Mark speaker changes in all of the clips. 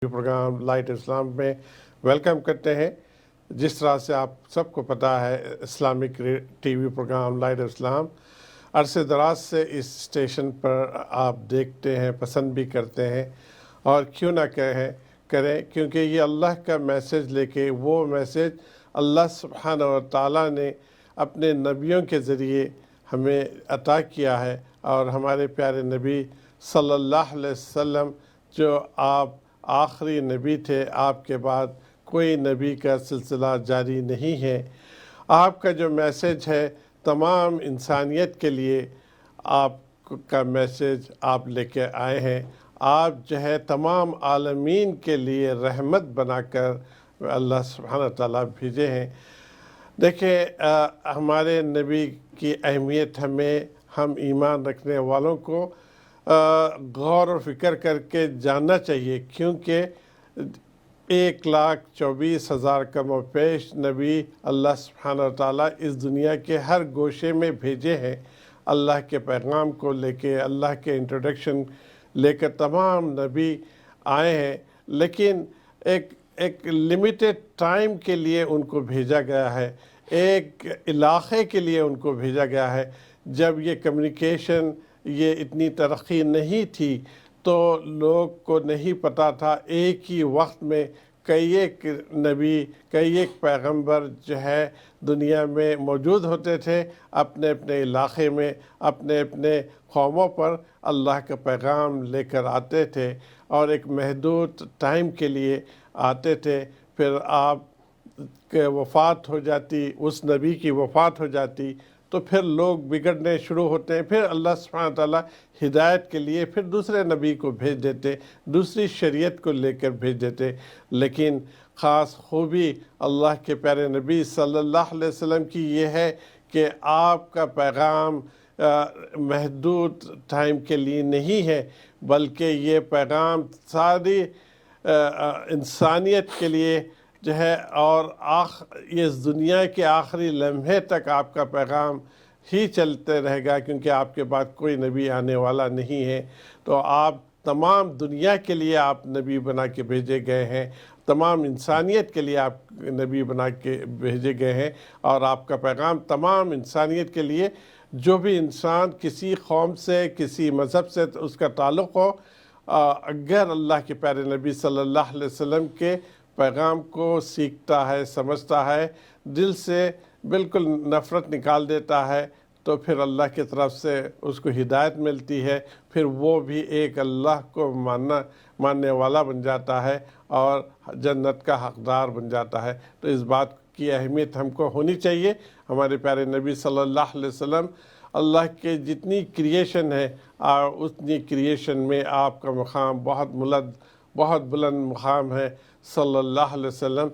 Speaker 1: Programme light اسلام میں welcome کرتے ہیں۔ جس طرح سے آپ سب کو پتہ ہے، Islamic TV program light Islam عرصے دراز سے اس اسٹیشن پر آپ دیکھتے ہیں، پسند بھی کرتے ہیں، اور کیوں نہ کریں کیونکہ یہ اللہ کا میسج لے کے، وہ میسج اللہ سبحانہ و تعالیٰ نے اپنے نبیوں کے ذریعے ہمیں عطا کیا ہے، اور ہمارے پیارے نبی صلی اللہ علیہ وسلم جو آپ آخری نبی تھے، آپ کے بعد کوئی نبی کا سلسلہ جاری نہیں ہے۔ آپ کا جو میسج ہے تمام انسانیت کے لیے، آپ کا میسج آپ لے کے آئے ہیں۔ آپ جو ہے تمام عالمین کے لیے رحمت بنا کر اللہ سبحانہ تعالیٰ بھیجے ہیں۔ دیکھیں، ہمارے نبی کی اہمیت ہم ایمان رکھنے والوں کو غور و فکر کر کے جاننا چاہیے، کیونکہ 1,24,000 کم و بیش نبی اللہ سبحانہ تعالیٰ اس دنیا کے ہر گوشے میں بھیجے ہیں۔ اللہ کے پیغام کو لے کے، اللہ کے انٹروڈکشن لے کر تمام نبی آئے ہیں، لیکن ایک لمیٹڈ ٹائم کے لیے ان کو بھیجا گیا ہے، ایک علاقے کے لیے ان کو بھیجا گیا ہے۔ جب یہ کمیونیکیشن، یہ اتنی ترقی نہیں تھی تو لوگ کو نہیں پتہ تھا ایک ہی وقت میں کئی ایک نبی، کئی ایک پیغمبر جو ہے دنیا میں موجود ہوتے تھے، اپنے اپنے علاقے میں، اپنے اپنے قوموں پر اللہ کا پیغام لے کر آتے تھے، اور ایک محدود ٹائم کے لیے آتے تھے۔ پھر آپ کہ وفات ہو جاتی، اس نبی کی وفات ہو جاتی، تو پھر لوگ بگڑنے شروع ہوتے ہیں۔ پھر اللہ سبحانہ تعالیٰ ہدایت کے لیے پھر دوسرے نبی کو بھیج دیتے، دوسری شریعت کو لے کر بھیج دیتے۔ لیکن خاص خوبی اللہ کے پیارے نبی صلی اللہ علیہ وسلم کی یہ ہے کہ آپ کا پیغام محدود ٹائم کے لیے نہیں ہے، بلکہ یہ پیغام ساری انسانیت کے لیے جو ہے، اور اس دنیا کے آخری لمحے تک آپ کا پیغام ہی چلتے رہے گا، کیونکہ آپ کے بعد کوئی نبی آنے والا نہیں ہے۔ تو آپ تمام دنیا کے لیے آپ نبی بنا کے بھیجے گئے ہیں، تمام انسانیت کے لیے آپ نبی بنا کے بھیجے گئے ہیں، اور آپ کا پیغام تمام انسانیت کے لیے، جو بھی انسان کسی قوم سے، کسی مذہب سے اس کا تعلق ہو، اگر اللہ کے پیارے نبی صلی اللہ علیہ وسلم کے پیغام کو سیکھتا ہے، سمجھتا ہے، دل سے بالکل نفرت نکال دیتا ہے، تو پھر اللہ کی طرف سے اس کو ہدایت ملتی ہے، پھر وہ بھی ایک اللہ کو ماننے والا بن جاتا ہے، اور جنت کا حقدار بن جاتا ہے۔ تو اس بات کی اہمیت ہم کو ہونی چاہیے۔ ہمارے پیارے نبی صلی اللہ علیہ وسلم، اللہ کے جتنی کریشن ہے، اتنی کریشن میں آپ کا مقام بہت بلند مقام ہے صلی اللہ علیہ وسلم۔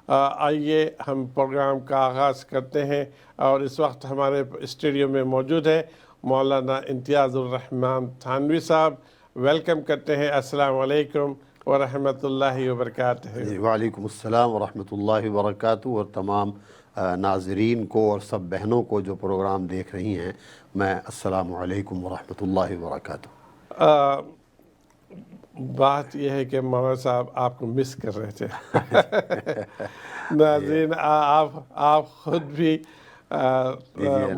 Speaker 1: آئیے ہم پروگرام کا آغاز کرتے ہیں، اور اس وقت ہمارے اسٹوڈیو میں موجود ہے مولانا امتیاز الرحمن تھانوی صاحب۔ ویلکم کرتے ہیں۔ السلام علیکم ورحمۃ اللہ وبرکاتہ۔
Speaker 2: وعلیکم السلام ورحمۃ اللہ وبرکاتہ، اور تمام ناظرین کو اور سب بہنوں کو جو پروگرام دیکھ رہی ہیں، میں السلام علیکم ورحمۃ اللہ وبرکاتہ۔
Speaker 1: بات یہ ہے کہ مولانا صاحب آپ کو مس کر رہے تھے۔ ناظرین، آپ خود بھی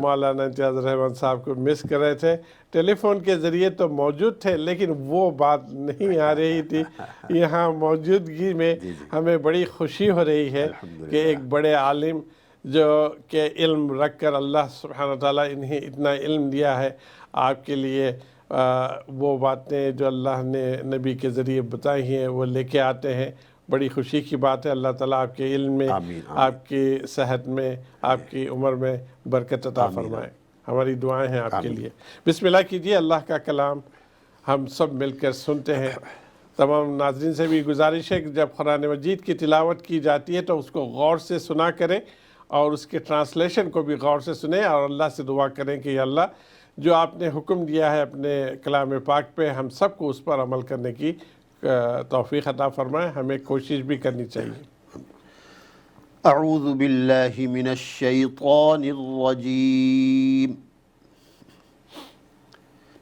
Speaker 1: مولانا امتیاز الرحمن صاحب کو مس کر رہے تھے۔ ٹیلی فون کے ذریعے تو موجود تھے، لیکن وہ بات نہیں آ رہی تھی۔ یہاں موجودگی میں ہمیں بڑی خوشی ہو رہی ہے کہ ایک بڑے عالم جو کہ علم رکھ کر اللہ سبحانہ تعالیٰ انہیں اتنا علم دیا ہے، آپ کے لیے وہ باتیں جو اللہ نے نبی کے ذریعے بتائی ہیں وہ لے کے آتے ہیں۔ بڑی خوشی کی بات ہے۔ اللہ تعالیٰ آپ کے علم میں، آپ کی صحت میں، آپ کی عمر میں برکت عطا فرمائے۔ ہماری دعائیں ہیں آپ کے لیے۔ بسم اللہ کیجئے، اللہ کا کلام ہم سب مل کر سنتے ہیں۔ تمام ناظرین سے بھی گزارش ہے کہ جب قرآن مجید کی تلاوت کی جاتی ہے تو اس کو غور سے سنا کریں، اور اس کے ٹرانسلیشن کو بھی غور سے سنیں، اور اللہ سے دعا کریں کہ یا اللہ، جو آپ نے حکم دیا ہے اپنے کلام پاک پہ، ہم سب کو اس پر عمل کرنے کی توفیق عطا فرمائے۔ ہمیں کوشش بھی کرنی چاہیے۔
Speaker 2: اعوذ باللہ من الشیطان الرجیم،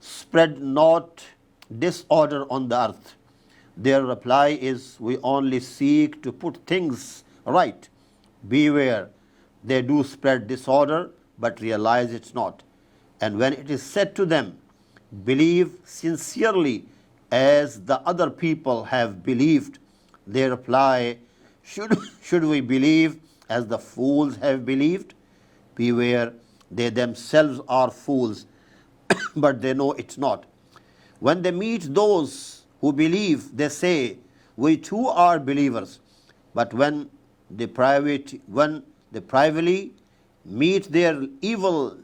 Speaker 2: spread not disorder on the earth, their reply is, we only seek to put things right. Beware, they do spread disorder but realize it's not. And when it is said to them, believe sincerely as the other people have believed, they reply, should we believe as the fools have believed? Beware, they themselves are fools, but they know it's not. When they meet those who believe, they say, we too are believers. But when they privately meet their evil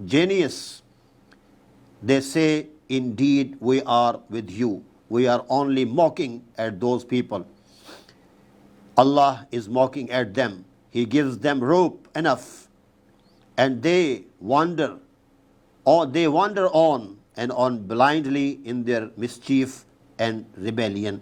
Speaker 2: genius, they say, indeed we are with you. We are only mocking at those people. Allah is mocking at them. He gives them rope enough, and they wander on and on blindly in their mischief and rebellion.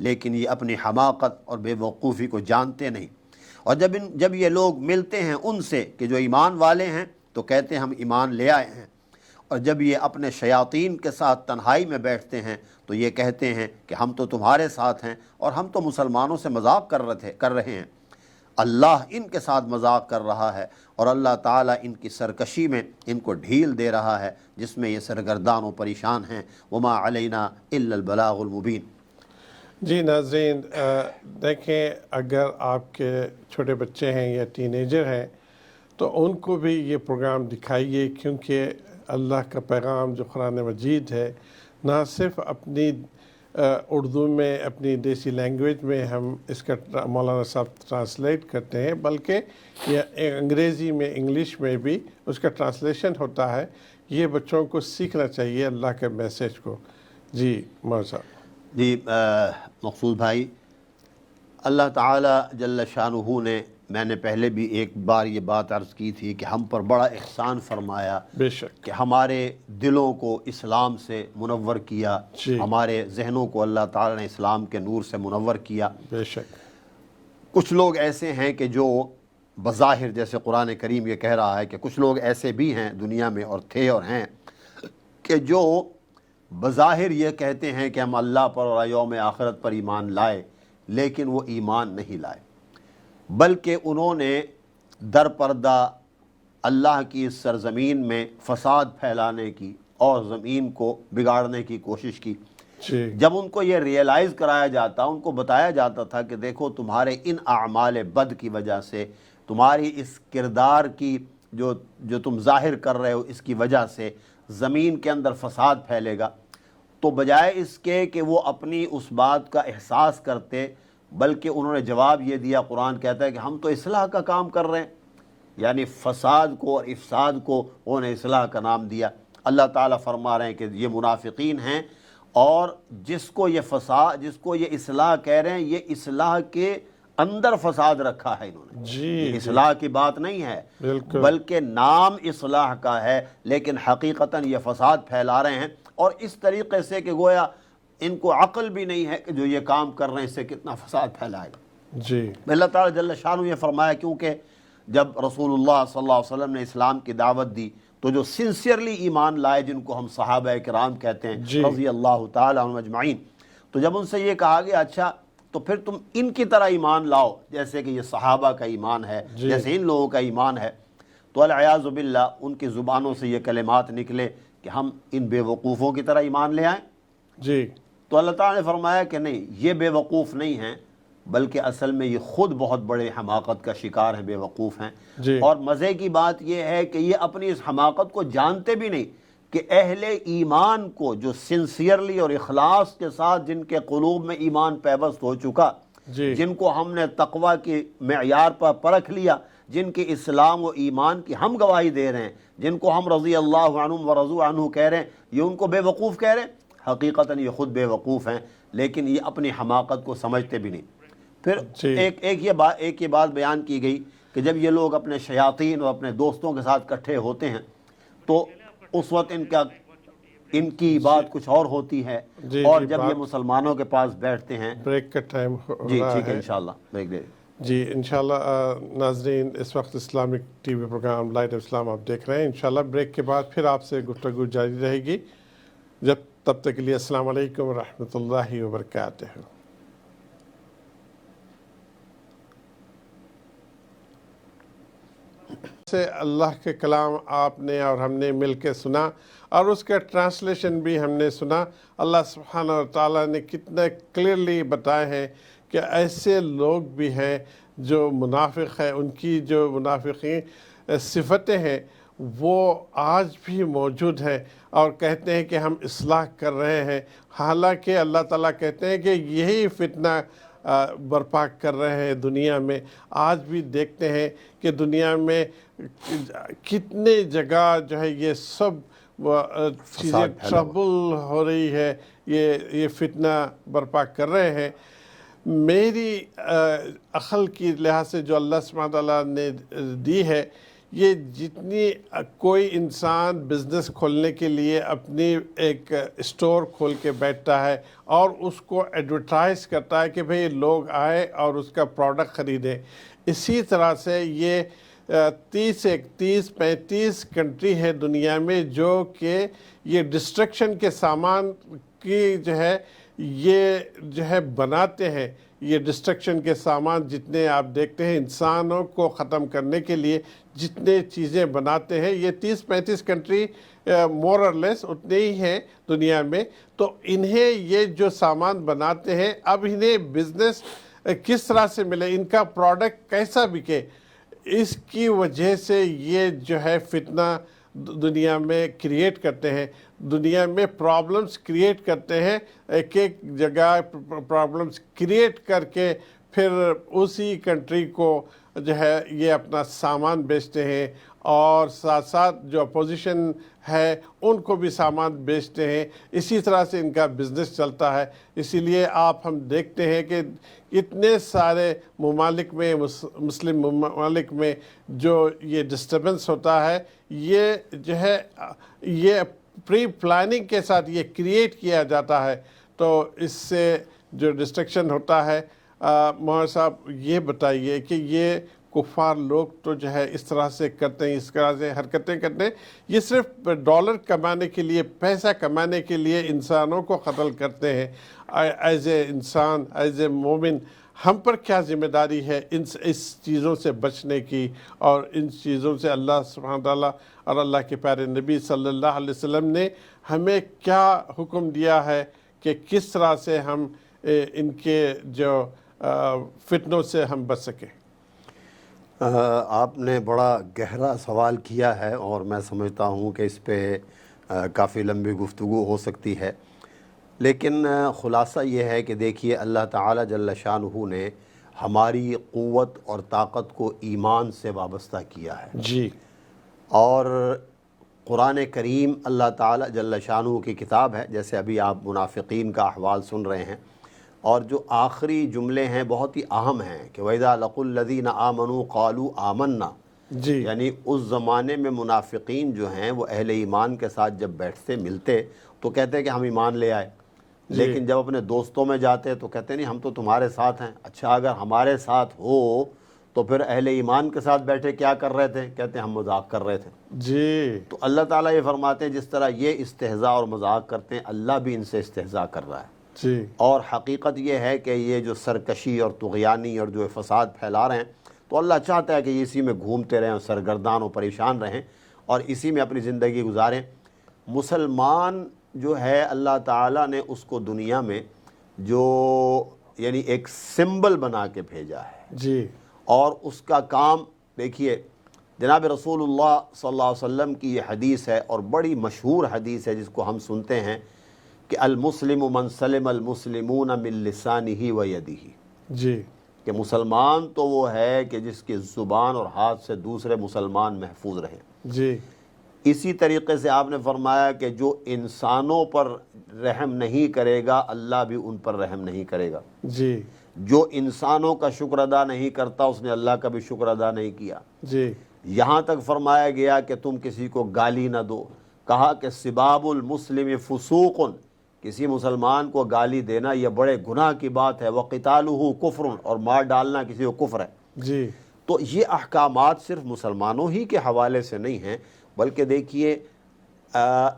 Speaker 2: لیکن یہ اپنی حماقت اور بے وقوفی کو جانتے نہیں۔ اور جب یہ لوگ ملتے ہیں ان سے کہ جو ایمان والے ہیں تو کہتے ہیں ہم ایمان لے آئے ہیں، اور جب یہ اپنے شیاطین کے ساتھ تنہائی میں بیٹھتے ہیں تو یہ کہتے ہیں کہ ہم تو تمہارے ساتھ ہیں اور ہم تو مسلمانوں سے مذاق کر رہے ہیں۔ اللہ ان کے ساتھ مذاق کر رہا ہے اور اللہ تعالیٰ ان کی سرکشی میں ان کو ڈھیل دے رہا ہے جس میں یہ سرگردان و پریشان ہیں۔ وما علینا الا البلاغ المبین۔
Speaker 1: جی ناظرین، دیکھیں، اگر آپ کے چھوٹے بچے ہیں یا ٹین ایجر ہیں تو ان کو بھی یہ پروگرام دکھائیے، کیونکہ اللہ کا پیغام جو قرآن مجید ہے نہ صرف اپنی اردو میں، اپنی دیسی لینگویج میں ہم اس کا مولانا صاحب ٹرانسلیٹ کرتے ہیں، بلکہ یہ انگریزی میں، انگلش میں بھی اس کا ٹرانسلیشن ہوتا ہے۔ یہ بچوں کو سیکھنا چاہیے اللہ کے میسیج کو۔ جی مولانا صاحب۔
Speaker 2: جی مقصود بھائی، اللہ تعالیٰ جل شانہ نے، میں نے پہلے بھی ایک بار یہ بات عرض کی تھی کہ ہم پر بڑا احسان فرمایا،
Speaker 1: بے شک،
Speaker 2: کہ ہمارے دلوں کو اسلام سے منور کیا،
Speaker 1: جی،
Speaker 2: ہمارے ذہنوں کو اللہ تعالیٰ نے اسلام کے نور سے منور کیا۔
Speaker 1: بے شک،
Speaker 2: کچھ لوگ ایسے ہیں کہ جو بظاہر، جیسے قرآن کریم یہ کہہ رہا ہے کہ کچھ لوگ ایسے بھی ہیں دنیا میں، اور تھے اور ہیں، کہ جو بظاہر یہ کہتے ہیں کہ ہم اللہ پر اور یوم آخرت پر ایمان لائے، لیکن وہ ایمان نہیں لائے، بلکہ انہوں نے در پردہ اللہ کی اس سرزمین میں فساد پھیلانے کی اور زمین کو بگاڑنے کی کوشش کی۔
Speaker 1: جی،
Speaker 2: جب ان کو یہ ریئلائز کرایا جاتا، ان کو بتایا جاتا تھا کہ دیکھو تمہارے ان اعمال بد کی وجہ سے، تمہاری اس کردار کی جو تم ظاہر کر رہے ہو، اس کی وجہ سے زمین کے اندر فساد پھیلے گا، تو بجائے اس کے کہ وہ اپنی اس بات کا احساس کرتے، بلکہ انہوں نے جواب یہ دیا، قرآن کہتا ہے کہ ہم تو اصلاح کا کام کر رہے ہیں، یعنی فساد کو اور افساد کو انہوں نے اصلاح کا نام دیا۔ اللہ تعالیٰ فرما رہے ہیں کہ یہ منافقین ہیں، اور جس کو یہ اصلاح کہہ رہے ہیں، یہ اصلاح کے اندر فساد رکھا ہے انہوں نے۔
Speaker 1: جی،
Speaker 2: یہ اصلاح کی بات نہیں ہے،
Speaker 1: بالکل،
Speaker 2: بلکہ نام اصلاح کا ہے، لیکن حقیقتاً یہ فساد پھیلا رہے ہیں، اور اس طریقے سے کہ گویا ان کو عقل بھی نہیں ہے کہ جو یہ کام کر رہے ہیں اس سے کتنا فساد پھیلائے گا۔
Speaker 1: جی،
Speaker 2: اللہ تعالیٰ جل شانہ یہ فرمایا، کیونکہ جب رسول اللہ صلی اللہ علیہ وسلم نے اسلام کی دعوت دی تو جو سنسیئرلی ایمان لائے، جن کو ہم صحابہ کرام کہتے ہیں
Speaker 1: جی،
Speaker 2: رضی اللہ تعالیٰ عنہم اجمعین، تو جب ان سے یہ کہا گیا اچھا تو پھر تم ان کی طرح ایمان لاؤ جیسے کہ یہ صحابہ کا ایمان ہے،
Speaker 1: جی،
Speaker 2: جیسے ان لوگوں کا ایمان ہے، تو العیاذ باللہ ان کی زبانوں سے یہ کلمات نکلے کہ ہم ان بے وقوفوں کی طرح ایمان لے آئیں۔
Speaker 1: جی،
Speaker 2: تو اللہ تعالیٰ نے فرمایا کہ نہیں، یہ بے وقوف نہیں ہیں، بلکہ اصل میں یہ خود بہت بڑے حماقت کا شکار ہیں، بے وقوف ہیں۔
Speaker 1: جی،
Speaker 2: اور مزے کی بات یہ ہے کہ یہ اپنی اس حماقت کو جانتے بھی نہیں کہ اہل ایمان کو، جو سنسیئرلی اور اخلاص کے ساتھ جن کے قلوب میں ایمان پیوست ہو چکا،
Speaker 1: جی،
Speaker 2: جن کو ہم نے تقوی کی معیار پر پرکھ لیا، جن کے اسلام و ایمان کی ہم گواہی دے رہے ہیں، جن کو ہم رضی اللہ عنہم ورضوا عنہ کہہ رہے ہیں، یہ ان کو بے وقوف کہہ رہے ہیں۔ حقیقتاً یہ خود بے وقوف ہیں، لیکن یہ اپنی حماقت کو سمجھتے بھی نہیں۔ پھر
Speaker 1: جی،
Speaker 2: ایک یہ بات بیان کی گئی کہ جب یہ لوگ اپنے شیاطین اور اپنے دوستوں کے ساتھ اکٹھے ہوتے ہیں تو اس وقت ان کی بات کچھ اور ہوتی ہے،
Speaker 1: جی،
Speaker 2: اور
Speaker 1: جی،
Speaker 2: جب یہ مسلمانوں کے پاس بیٹھتے ہیں۔
Speaker 1: بریک کا ٹائم ہو
Speaker 2: جی
Speaker 1: رہا
Speaker 2: ٹھیک ہے،
Speaker 1: ہے۔
Speaker 2: انشاءاللہ بریک دے۔
Speaker 1: جی انشاءاللہ ناظرین، اس وقت Islamic TV program light of Islam آپ دیکھ رہے ہیں۔ انشاءاللہ بریک کے بعد پھر آپ سے گفتگو جاری رہے گی، تب تک کے لیے السلام علیکم ورحمۃ اللہ وبرکاتہ۔ سے اللہ کے کلام آپ نے اور ہم نے مل کے سنا، اور اس کا ٹرانسلیشن بھی ہم نے سنا۔ اللہ سبحانہ و تعالیٰ نے کتنے کلیئرلی بتائے ہیں کہ ایسے لوگ بھی ہیں جو منافق ہیں، ان کی جو منافقین صفتیں ہیں وہ آج بھی موجود ہیں، اور کہتے ہیں کہ ہم اصلاح کر رہے ہیں، حالانکہ اللہ تعالیٰ کہتے ہیں کہ یہی فتنہ برپا کر رہے ہیں دنیا میں۔ آج بھی دیکھتے ہیں کہ دنیا میں کتنے جگہ جو ہے یہ سب چیزیں ٹربل ہو رہی ہے، یہ فتنہ برپا کر رہے ہیں۔ میری عقل کی لحاظ سے جو اللہ سبحانہ تعالیٰ نے دی ہے، یہ جتنی کوئی انسان بزنس کھولنے کے لیے اپنی ایک اسٹور کھول کے بیٹھتا ہے اور اس کو ایڈورٹائز کرتا ہے کہ بھئی لوگ آئے اور اس کا پروڈکٹ خریدیں، اسی طرح سے یہ 35 کنٹری ہے دنیا میں جو کہ یہ ڈسٹرکشن کے سامان کی یہ بناتے ہیں. یہ ڈسٹرکشن کے سامان جتنے آپ دیکھتے ہیں انسانوں کو ختم کرنے کے لیے جتنے چیزیں بناتے ہیں، یہ 35 کنٹری مور اور لیس اتنے ہی ہیں دنیا میں. تو انہیں یہ جو سامان بناتے ہیں، اب انہیں بزنس کس طرح سے ملے، ان کا پروڈکٹ کیسا بکے، اس کی وجہ سے یہ فتنہ دنیا میں کریٹ کرتے ہیں، دنیا میں پرابلمز کریٹ کرتے ہیں. ایک جگہ پرابلمز کریٹ کر کے پھر اسی کنٹری کو یہ اپنا سامان بیچتے ہیں، اور ساتھ ساتھ جو اپوزیشن ہے ان کو بھی سامان بیچتے ہیں. اسی طرح سے ان کا بزنس چلتا ہے. اسی لیے ہم دیکھتے ہیں کہ اتنے سارے ممالک میں، مسلم ممالک میں جو یہ ڈسٹربنس ہوتا ہے، یہ پری پلاننگ کے ساتھ یہ کریٹ کیا جاتا ہے. تو اس سے جو ڈسٹرکشن ہوتا ہے، مولانا صاحب یہ بتائیے کہ یہ کفار لوگ تو اس طرح سے کرتے ہیں، اس طرح سے حرکتیں کرتے ہیں، یہ صرف ڈالر کمانے کے لیے، پیسہ کمانے کے لیے انسانوں کو قتل کرتے ہیں. ایز اے انسان، ایز اے مومن، ہم پر کیا ذمہ داری ہے اس چیزوں سے بچنے کی، اور ان چیزوں سے اللہ سبحانہ تعالیٰ اور اللہ کے پیارے نبی صلی اللہ علیہ وسلم نے ہمیں کیا حکم دیا ہے کہ کس طرح سے ہم ان کے جو فتنوں سے ہم بچ سکیں؟
Speaker 2: آپ نے بڑا گہرا سوال کیا ہے، اور میں سمجھتا ہوں کہ اس پہ کافی لمبی گفتگو ہو سکتی ہے، لیکن خلاصہ یہ ہے کہ دیکھیے اللہ تعالیٰ جل شانہ نے ہماری قوت اور طاقت کو ایمان سے وابستہ کیا ہے.
Speaker 1: جی.
Speaker 2: اور قرآن کریم اللہ تعالیٰ جل شانہ کی کتاب ہے. جیسے ابھی آپ منافقین کا احوال سن رہے ہیں، اور جو آخری جملے ہیں بہت ہی اہم ہیں کہ وَإِذَا لَقُوا الَّذِينَ آمَنُوا قَالُوا آمَنَّا.
Speaker 1: جی.
Speaker 2: یعنی اس زمانے میں منافقین جو ہیں وہ اہل ایمان کے ساتھ جب بیٹھتے ملتے تو کہتے کہ ہم ایمان لے آئے، لیکن جب اپنے دوستوں میں جاتے تو کہتے نہیں ہم تو تمہارے ساتھ ہیں. اچھا، اگر ہمارے ساتھ ہو تو پھر اہل ایمان کے ساتھ بیٹھے کیا کر رہے تھے؟ کہتے ہیں ہم مذاق کر رہے تھے.
Speaker 1: جی.
Speaker 2: تو اللہ تعالیٰ یہ فرماتے ہیں جس طرح یہ استہزاء اور مذاق کرتے ہیں، اللہ بھی ان سے استہزاء کر رہا ہے.
Speaker 1: جی.
Speaker 2: اور حقیقت یہ ہے کہ یہ جو سرکشی اور طغیانی اور جو فساد پھیلا رہے ہیں، تو اللہ چاہتا ہے کہ یہ اسی میں گھومتے رہیں اور سرگردان و پریشان رہیں اور اسی میں اپنی زندگی گزاریں. مسلمان جو ہے اللہ تعالیٰ نے اس کو دنیا میں جو یعنی ایک سمبل بنا کے بھیجا ہے.
Speaker 1: جی. اور
Speaker 2: اس کا کام دیکھیے، جناب رسول اللہ صلی اللہ علیہ وسلم کی یہ حدیث ہے، اور بڑی مشہور حدیث ہے جس کو ہم سنتے ہیں کہ المسلم من سلم المسلمون من لسانہ و یدہ.
Speaker 1: جی.
Speaker 2: کہ مسلمان تو وہ ہے کہ جس کی زبان اور ہاتھ سے دوسرے مسلمان محفوظ رہیں.
Speaker 1: جی.
Speaker 2: اسی طریقے سے آپ نے فرمایا کہ جو انسانوں پر رحم نہیں کرے گا اللہ بھی ان پر رحم نہیں کرے گا.
Speaker 1: جی.
Speaker 2: جو انسانوں کا شکر ادا نہیں کرتا اس نے اللہ کا بھی شکر ادا نہیں کیا.
Speaker 1: جی.
Speaker 2: یہاں تک فرمایا گیا کہ تم کسی کو گالی نہ دو. کہا کہ سباب المسلم فسوق، کسی مسلمان کو گالی دینا یہ بڑے گناہ کی بات ہے. وقتالہ کفر، اور مار ڈالنا کسی کو کفر ہے.
Speaker 1: جی. تو
Speaker 2: یہ احکامات صرف مسلمانوں ہی کے حوالے سے نہیں ہیں، بلکہ دیکھیے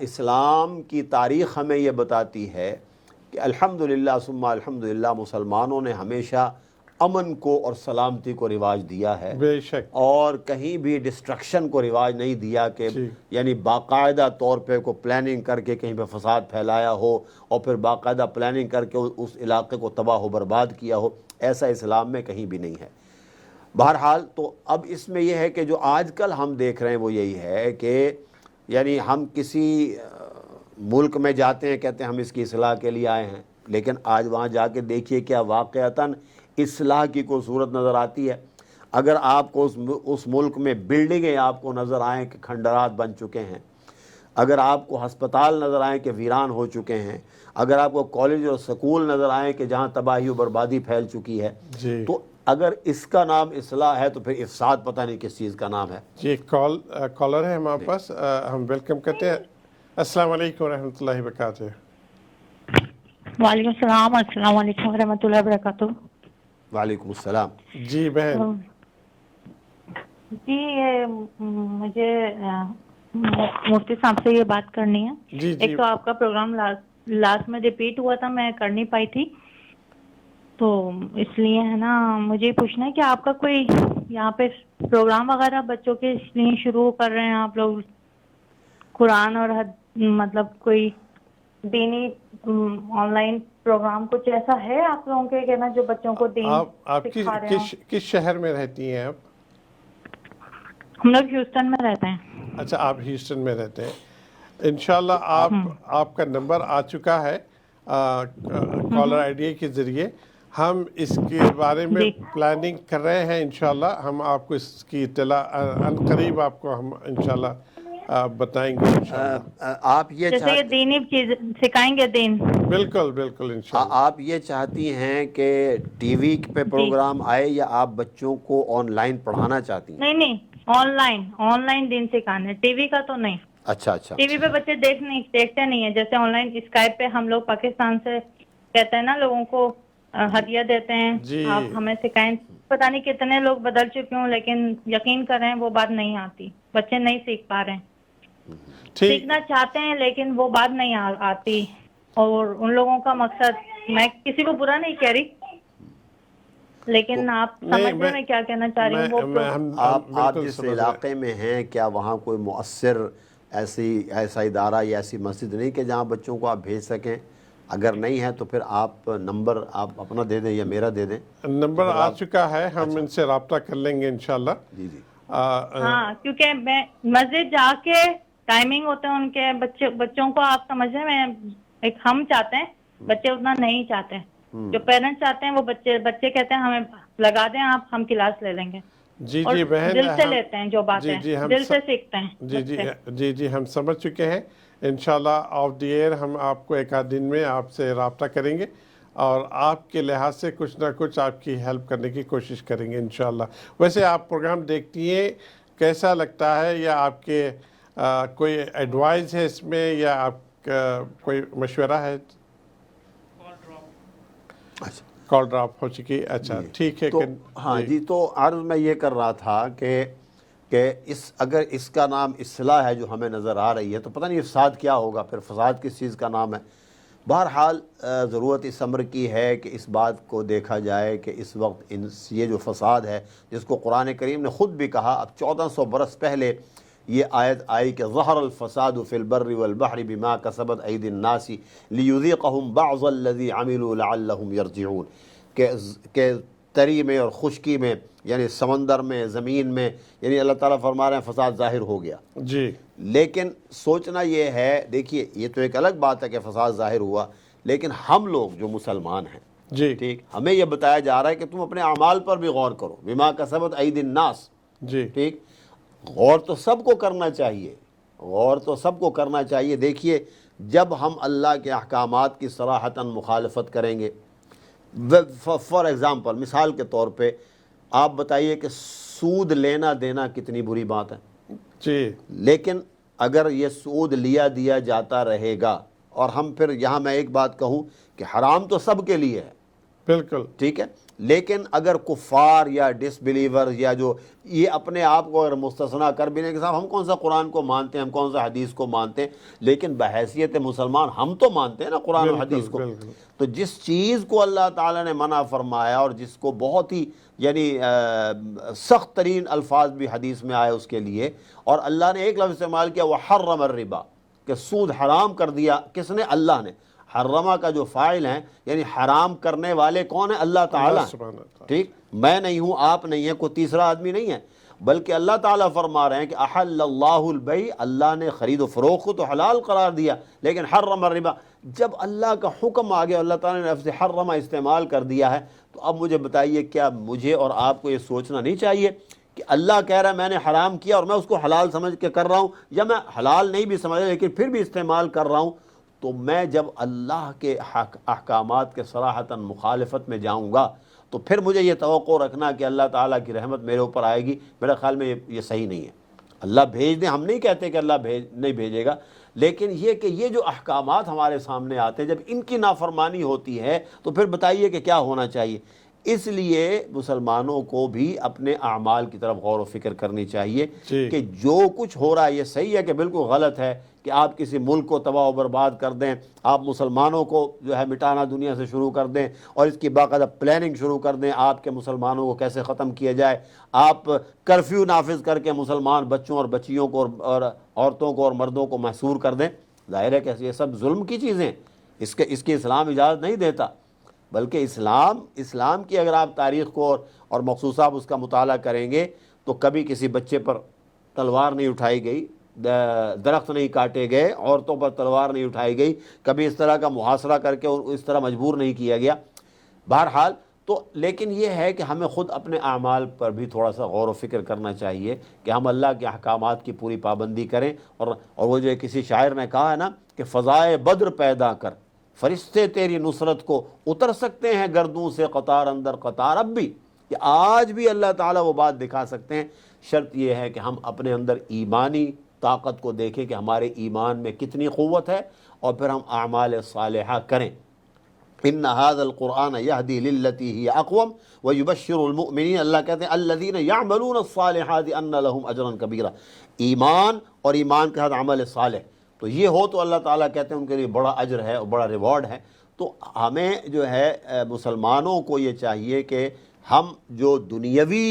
Speaker 2: اسلام کی تاریخ ہمیں یہ بتاتی ہے کہ الحمدللہ ثم الحمدللہ مسلمانوں نے ہمیشہ امن کو اور سلامتی کو رواج دیا ہے.
Speaker 1: بے شک.
Speaker 2: اور کہیں بھی ڈسٹرکشن کو رواج نہیں دیا کہ یعنی باقاعدہ طور پہ کو پلاننگ کر کے کہیں پہ فساد پھیلایا ہو اور پھر باقاعدہ پلاننگ کر کے اس علاقے کو تباہ و برباد کیا ہو. ایسا اسلام میں کہیں بھی نہیں ہے. بہرحال تو اب اس میں یہ ہے کہ جو آج کل ہم دیکھ رہے ہیں وہ یہی ہے کہ یعنی ہم کسی ملک میں جاتے ہیں کہتے ہیں ہم اس کی اصلاح کے لیے آئے ہیں، لیکن آج وہاں جا کے دیکھیے کیا واقعتاً اصلاح کی کوئی صورت نظر آتی ہے. اگر آپ کو اس ملک میں بلڈنگیں آپ کو نظر آئیں کہ کھنڈرات بن چکے ہیں، اگر آپ کو ہسپتال نظر آئیں کہ ویران ہو چکے ہیں، اگر آپ کو کالج اور سکول نظر آئیں کہ جہاں تباہی و بربادی پھیل چکی ہے، تو اگر اس کا نام اصلاح ہے تو پھر افساد پتہ نہیں کس چیز کا نام ہے.
Speaker 1: جی کالر ہے ہمارے پاس، ہم ویلکم کرتے ہیں. السلام علیکم ورحمۃ اللہ وبرکاتہ.
Speaker 3: وعلیکم السلام. السلام علیکم ورحمۃ اللہ وبرکاتہ.
Speaker 2: وعلیکم السلام.
Speaker 1: جی بہن.
Speaker 3: جی مجھے مفتی صاحب سے یہ بات کرنی ہے.
Speaker 1: جی جی
Speaker 3: ایک تو آپ کا پروگرام لاسٹ میں ریپیٹ ہوا تھا، میں کر نہیں پائی تھی، تو اس لیے ہے نا مجھے پوچھنا ہے کہ آپ کا کوئی یہاں پہ پروگرام وغیرہ بچوں کے لیے شروع کر رہے ہیں آپ لوگ، قرآن اور مطلب کوئی دینی آن لائن پروگرام کچھ ایسا ہے آپ لوگوں کے کہنا جو بچوں کو دین
Speaker 1: آپ
Speaker 3: سکھا رہے ہوں؟
Speaker 1: کس شہر میں رہتی ہیں آپ؟
Speaker 3: ہم لوگ ہیوسٹن میں رہتے ہیں.
Speaker 1: اچھا آپ ہیوسٹن میں رہتے ہیں. انشاءاللہ آپ کا نمبر آ چکا ہے کالر آئی ڈی کے ذریعے. ہم اس کے بارے میں
Speaker 3: جی
Speaker 1: پلاننگ کر رہے ہیں. انشاءاللہ ہم آپ کو اس کی اطلاع عنقریب آپ کو ہم انشاءاللہ بتائیں گے انشاءاللہ.
Speaker 2: آپ یہ
Speaker 3: جیسے یہ دینی چیز سکھائیں گے دین.
Speaker 1: بالکل بالکل انشاءاللہ.
Speaker 2: آپ یہ چاہتی ہیں کہ ٹی وی پہ
Speaker 3: جی
Speaker 2: پروگرام آئے یا آپ بچوں کو آن لائن پڑھانا چاہتی ہیں؟
Speaker 3: نہیں آن لائن دین سکھانے، ٹی وی کا تو نہیں.
Speaker 2: اچھا اچھا.
Speaker 3: ٹی وی پہ بچے دیکھتے نہیں ہیں. جیسے آن لائن اسکائپ پہ ہم لوگ پاکستان سے کہتے ہیں نا لوگوں کو ہدیہ دیتے ہیں،
Speaker 1: جی
Speaker 3: آپ ہمیں سکھائیں. پتہ نہیں کتنے لوگ بدل چکے ہوں، لیکن یقین کریں وہ بات نہیں آتی. بچے نہیں سیکھ پا رہے ہیں.
Speaker 1: ٹھیک.
Speaker 3: سیکھنا چاہتے ہیں لیکن وہ بات نہیں آتی. اور ان لوگوں کا مقصد، میں کسی کو برا نہیں کہہ رہی، لیکن آپ سمجھ رہے میں کیا کہنا چاہ رہی ہوں.
Speaker 2: آپ جس علاقے میں ہیں کیا وہاں کوئی مؤثر ایسا ادارہ یا ایسی مسجد نہیں کہ جہاں بچوں کو آپ بھیج سکیں؟ اگر نہیں ہے تو پھر آپ نمبر آپ اپنا دے دیں یا میرا دے دیں.
Speaker 1: نمبر آ چکا ہے، ہم ان سے رابطہ کر لیں گے انشاءاللہ.
Speaker 2: جی جی.
Speaker 3: ہاں کیونکہ میں مسجد جا کے ٹائمنگ ہوتے ہیں ان کے بچوں کو، آپ سمجھ رہے ہیں. ایک ہم چاہتے ہیں، بچے اتنا نہیں چاہتے. جو پیرنٹس چاہتے ہیں وہ بچے کہتے ہیں ہمیں لگا دیں آپ، ہم کلاس لے لیں گے.
Speaker 1: جی
Speaker 3: اور
Speaker 1: جی بہن،
Speaker 3: دل سے لیتے ہیں جو باتیں، دل سے سیکھتے ہیں.
Speaker 1: جی ہم سمجھ چکے ہیں. انشاءاللہ آف دی ایئر ہم آپ کو ایک آدھ دن میں آپ سے رابطہ کریں گے اور آپ کے لحاظ سے کچھ نہ کچھ آپ کی ہیلپ کرنے کی کوشش کریں گے انشاءاللہ. ویسے آپ پروگرام دیکھتی ہیں، کیسا لگتا ہے؟ یا آپ کے کوئی ایڈوائز ہے اس میں، یا آپ کا کوئی مشورہ ہے؟ کال ڈراپ ہو چکی. اچھا ٹھیک ہے.
Speaker 2: ہاں جی، تو عرض میں یہ کر رہا تھا کہ اگر اس کا نام اصلاح ہے جو ہمیں نظر آ رہی ہے تو پتہ نہیں افساد کیا ہوگا، پھر فساد کس چیز کا نام ہے. بہرحال ضرورت اس امر کی ہے کہ اس بات کو دیکھا جائے کہ اس وقت یہ جو فساد ہے جس کو قرآن کریم نے خود بھی کہا، اب 1400 برس پہلے یہ آیت آئی کہ ظہر الفساد فی البر والبحر بما کسبت ایدی الناس لیذیقہم بعض الذی عملوا لعلہم یرجعون، کہ تری میں اور خشکی میں، یعنی سمندر میں، زمین میں، یعنی اللہ تعالیٰ فرما رہے ہیں فساد ظاہر ہو گیا.
Speaker 1: جی
Speaker 2: لیکن سوچنا یہ ہے، دیکھیے یہ تو ایک الگ بات ہے کہ فساد ظاہر ہوا، لیکن ہم لوگ جو مسلمان ہیں،
Speaker 1: جی
Speaker 2: ٹھیک، ہمیں یہ بتایا جا رہا ہے کہ تم اپنے اعمال پر بھی غور کرو. بما کسبت ایدی الناس،
Speaker 1: جی
Speaker 2: ٹھیک. غور تو سب کو کرنا چاہیے، غور تو سب کو کرنا چاہیے. دیکھیے جب ہم اللہ کے احکامات کی صراحتاً مخالفت کریں گے، فار ایگزامپل مثال کے طور پہ آپ بتائیے کہ سود لینا دینا کتنی بری بات ہے.
Speaker 1: جی
Speaker 2: لیکن اگر یہ سود لیا دیا جاتا رہے گا، اور ہم پھر یہاں میں ایک بات کہوں کہ حرام تو سب کے لیے ہے،
Speaker 1: بالکل
Speaker 2: ٹھیک ہے، لیکن اگر کفار یا ڈس بلیور یا جو یہ اپنے آپ کو اگر مستثنا کر بھی نہیں کہ صاحب ہم کون سا قرآن کو مانتے ہیں، ہم کون سا حدیث کو مانتے ہیں، لیکن بحیثیت مسلمان ہم تو مانتے ہیں نا قرآن و حدیث کو. تو جس چیز کو اللہ تعالیٰ نے منع فرمایا اور جس کو بہت ہی یعنی سخت ترین الفاظ بھی حدیث میں آئے اس کے لیے، اور اللہ نے ایک لفظ استعمال کیا وحرم الربا، کہ سود حرام کر دیا. کس نے؟ اللہ نے. حرمہ کا جو فاعل ہیں یعنی حرام کرنے والے کون ہیں؟ اللہ تعالیٰ. ٹھیک، میں نہیں ہوں، آپ نہیں ہیں، کوئی تیسرا آدمی نہیں ہے، بلکہ اللہ تعالیٰ فرما رہے ہیں کہ احل اللہ البیع، اللہ نے خرید و فروخت کو تو حلال قرار دیا، لیکن حرم الربا. جب اللہ کا حکم آ گیا، اللہ تعالیٰ نے لفظ حرمہ استعمال کر دیا ہے، تو اب مجھے بتائیے کیا مجھے اور آپ کو یہ سوچنا نہیں چاہیے کہ اللہ کہہ رہا ہے میں نے حرام کیا اور میں اس کو حلال سمجھ کے کر رہا ہوں، یا میں حلال نہیں بھی سمجھ رہا لیکن پھر بھی استعمال کر رہا ہوں؟ تو میں جب اللہ کے احکامات کے صراحتاً مخالفت میں جاؤں گا تو پھر مجھے یہ توقع رکھنا کہ اللہ تعالیٰ کی رحمت میرے اوپر آئے گی، میرے خیال میں یہ صحیح نہیں ہے۔ اللہ بھیج دیں، ہم نہیں کہتے کہ اللہ نہیں بھیجے گا، لیکن یہ کہ یہ جو احکامات ہمارے سامنے آتے ہیں، جب ان کی نافرمانی ہوتی ہے تو پھر بتائیے کہ کیا ہونا چاہیے۔ اس لیے مسلمانوں کو بھی اپنے اعمال کی طرف غور و فکر کرنی چاہیے
Speaker 1: جی
Speaker 2: کہ جو کچھ ہو رہا ہے یہ صحیح ہے کہ بالکل غلط ہے کہ آپ کسی ملک کو تباہ و برباد کر دیں، آپ مسلمانوں کو جو ہے مٹانا دنیا سے شروع کر دیں اور اس کی باقاعدہ پلاننگ شروع کر دیں آپ کے مسلمانوں کو کیسے ختم کیا جائے، آپ کرفیو نافذ کر کے مسلمان بچوں اور بچیوں کو اور عورتوں کو اور مردوں کو محصور کر دیں۔ ظاہر ہے کہ یہ سب ظلم کی چیزیں، اس کی اسلام اجازت نہیں دیتا، بلکہ اسلام کی اگر آپ تاریخ کو اور مخصوص آپ اس کا مطالعہ کریں گے تو کبھی کسی بچے پر تلوار نہیں اٹھائی گئی، درخت نہیں کاٹے گئے، عورتوں پر تلوار نہیں اٹھائی گئی، کبھی اس طرح کا محاصرہ کر کے اس طرح مجبور نہیں کیا گیا۔ بہرحال تو لیکن یہ ہے کہ ہمیں خود اپنے اعمال پر بھی تھوڑا سا غور و فکر کرنا چاہیے کہ ہم اللہ کے احکامات کی پوری پابندی کریں، اور وہ جو کسی شاعر نے کہا ہے نا کہ فضائے بدر پیدا کر، فرشتے تیری نصرت کو اتر سکتے ہیں گردوں سے قطار اندر قطار، اب بھی کہ آج بھی اللہ تعالیٰ وہ بات دکھا سکتے ہیں، شرط یہ ہے کہ ہم اپنے اندر ایمانی طاقت کو دیکھیں کہ ہمارے ایمان میں کتنی قوت ہے، اور پھر ہم اعمال صالحہ کریں۔ ان هذا القرآن يهدي للتي هي اقوم ويبشر المؤمنین، اللہ کہتے ہیں الذين يعملون الصالحات ان لهم اجرا کبیرا، ایمان اور ایمان کے ساتھ عمل صالح تو یہ ہو تو اللہ تعالیٰ کہتے ہیں ان کے لیے بڑا اجر ہے اور بڑا ریوارڈ ہے۔ تو ہمیں جو ہے مسلمانوں کو یہ چاہیے کہ ہم جو دنیاوی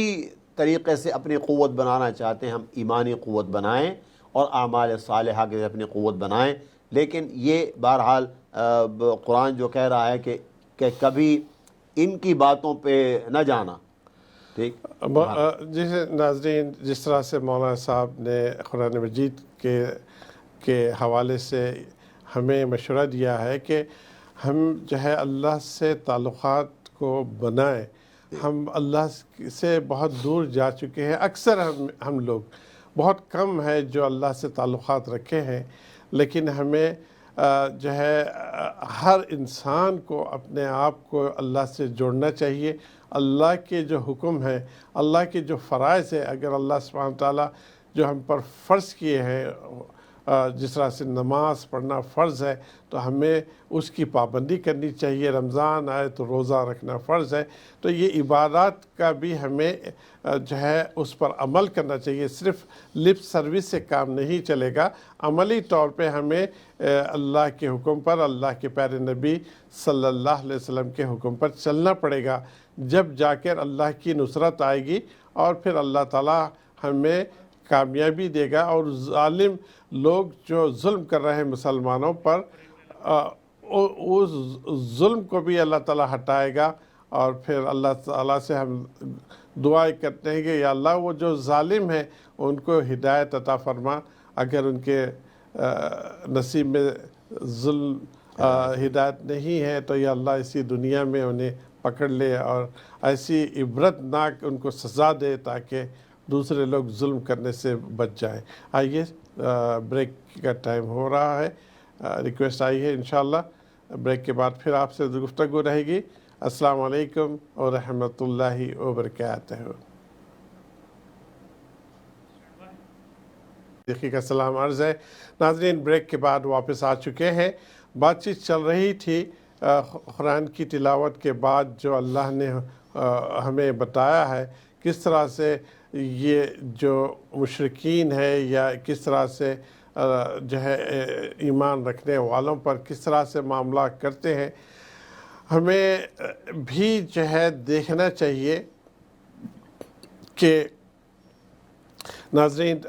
Speaker 2: طریقے سے اپنی قوت بنانا چاہتے ہیں ہم ایمانی قوت بنائیں اور اعمال صالحہ کے اپنی قوت بنائیں، لیکن یہ بہرحال قرآن جو کہہ رہا ہے کہ کبھی ان کی باتوں پہ نہ جانا، ٹھیک۔
Speaker 1: جیسے ناظرین، جس طرح سے مولانا صاحب نے قرآن مجید کے حوالے سے ہمیں مشورہ دیا ہے کہ ہم جو ہے اللہ سے تعلقات کو بنائیں۔ ہم اللہ سے بہت دور جا چکے ہیں، اکثر ہم لوگ، بہت کم ہے جو اللہ سے تعلقات رکھے ہیں، لیکن ہمیں جو ہے ہر انسان کو اپنے آپ کو اللہ سے جوڑنا چاہیے۔ اللہ کے جو حکم ہیں، اللہ کے جو فرائض ہیں، اگر اللہ سبحانہ تعالیٰ جو ہم پر فرض کیے ہیں، جس طرح سے نماز پڑھنا فرض ہے تو ہمیں اس کی پابندی کرنی چاہیے، رمضان آئے تو روزہ رکھنا فرض ہے، تو یہ عبادات کا بھی ہمیں جو ہے اس پر عمل کرنا چاہیے۔ صرف لپ سروس سے کام نہیں چلے گا، عملی طور پہ ہمیں اللہ کے حکم پر، اللہ کے پیارے نبی صلی اللہ علیہ وسلم کے حکم پر چلنا پڑے گا، جب جا کر اللہ کی نصرت آئے گی اور پھر اللہ تعالیٰ ہمیں کامیابی دے گا، اور ظالم لوگ جو ظلم کر رہے ہیں مسلمانوں پر، اس ظلم کو بھی اللہ تعالیٰ ہٹائے گا، اور پھر اللہ تعالیٰ سے ہم دعائیں کرتے ہیں کہ یا اللہ وہ جو ظالم ہیں ان کو ہدایت عطا فرما، اگر ان کے نصیب میں ظلم ہدایت نہیں ہے تو یا اللہ اسی دنیا میں انہیں پکڑ لے اور ایسی عبرتناک ان کو سزا دے تاکہ دوسرے لوگ ظلم کرنے سے بچ جائیں۔ آئیے بریک کا ٹائم ہو رہا ہے، ریکویسٹ آئی ہے، انشاءاللہ بریک کے بعد پھر آپ سے گفتگو رہے گی۔ السلام علیکم ورحمۃ اللہ وبرکاتہ۔ دیکھیے کا سلام عرض ہے۔ ناظرین، بریک کے بعد واپس آ چکے ہیں۔ بات چیت چل رہی تھی قرآن کی تلاوت کے بعد جو اللہ نے ہمیں بتایا ہے کس طرح سے یہ جو مشرکین ہے یا کس طرح سے جو ہے ایمان رکھنے والوں پر کس طرح سے معاملہ کرتے ہیں، ہمیں بھی جو ہے دیکھنا چاہیے کہ ناظرین